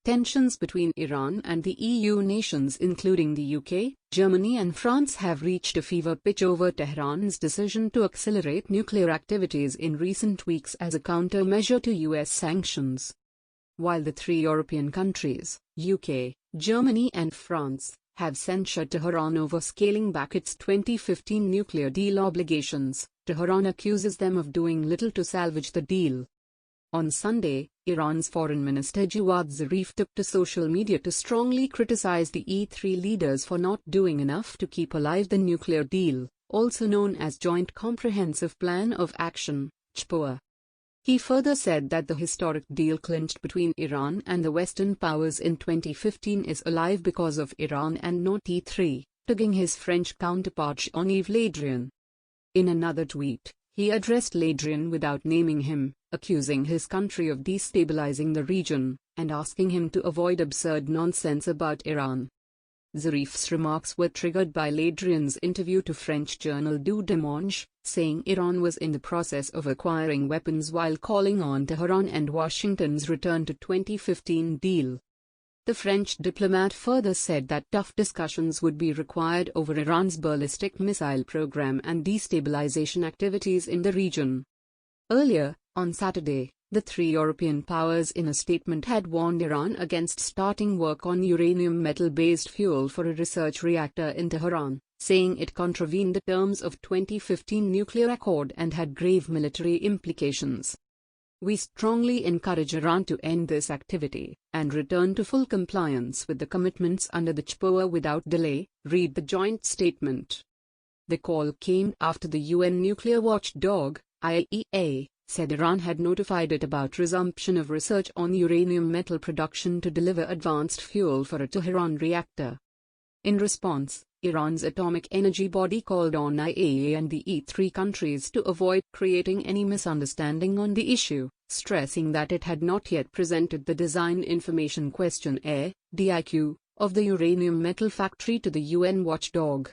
Tensions between Iran and the EU nations including the UK, Germany and France have reached a fever pitch over Tehran's decision to accelerate nuclear activities in recent weeks as a countermeasure to US sanctions. While the three European countries, UK, Germany and France, have censured Tehran over scaling back its 2015 nuclear deal obligations, Tehran accuses them of doing little to salvage the deal. On Sunday, Iran's Foreign Minister Jawad Zarif took to social media to strongly criticize the E3 leaders for not doing enough to keep alive the nuclear deal, also known as Joint Comprehensive Plan of Action, JCPOA. He further said that the historic deal clinched between Iran and the Western powers in 2015 is alive because of Iran and not E3, tagging his French counterpart Jean-Yves Le Drian. In another tweet, he addressed Le Drian without naming him, accusing his country of destabilizing the region, and asking him to avoid absurd nonsense about Iran. Zarif's remarks were triggered by Le Drian's interview to French journal Du Dimanche, saying Iran was in the process of acquiring weapons while calling on Tehran and Washington's return to 2015 deal. The French diplomat further said that tough discussions would be required over Iran's ballistic missile program and destabilization activities in the region. Earlier, on Saturday, the three European powers in a statement had warned Iran against starting work on uranium metal-based fuel for a research reactor in Tehran, saying it contravened the terms of 2015 nuclear accord and had grave military implications. We strongly encourage Iran to end this activity and return to full compliance with the commitments under the JCPOA without delay, read the joint statement. The call came after the UN nuclear watchdog, IAEA, said Iran had notified it about resumption of research on uranium metal production to deliver advanced fuel for a Tehran reactor. In response, Iran's atomic energy body called on IAEA and the E3 countries to avoid creating any misunderstanding on the issue, stressing that it had not yet presented the Design Information Questionnaire (DIQ) of the uranium metal factory to the UN watchdog.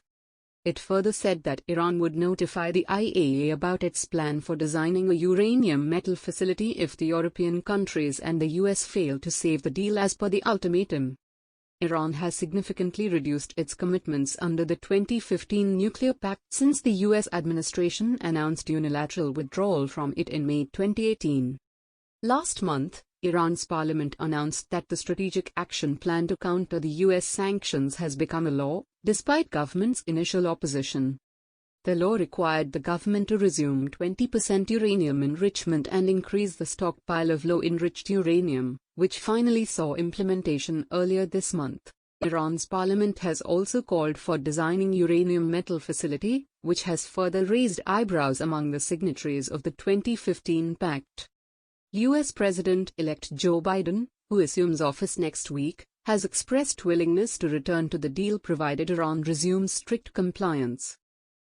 It further said that Iran would notify the IAEA about its plan for designing a uranium metal facility if the European countries and the US fail to save the deal as per the ultimatum. Iran has significantly reduced its commitments under the 2015 nuclear pact since the US administration announced unilateral withdrawal from it in May 2018. Last month, Iran's parliament announced that the strategic action plan to counter the US sanctions has become a law, despite government's initial opposition. The law required the government to resume 20% uranium enrichment and increase the stockpile of low-enriched uranium, which finally saw implementation earlier this month. Iran's parliament has also called for designing uranium metal facility, which has further raised eyebrows among the signatories of the 2015 pact. US President-elect Joe Biden, who assumes office next week, has expressed willingness to return to the deal provided Iran resumes strict compliance.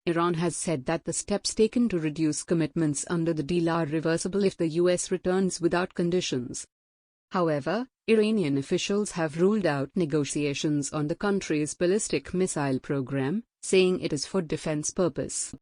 Iran has said that the steps taken to reduce commitments under the deal are reversible if the US returns without conditions. However, Iranian officials have ruled out negotiations on the country's ballistic missile program, saying it is for defense purpose.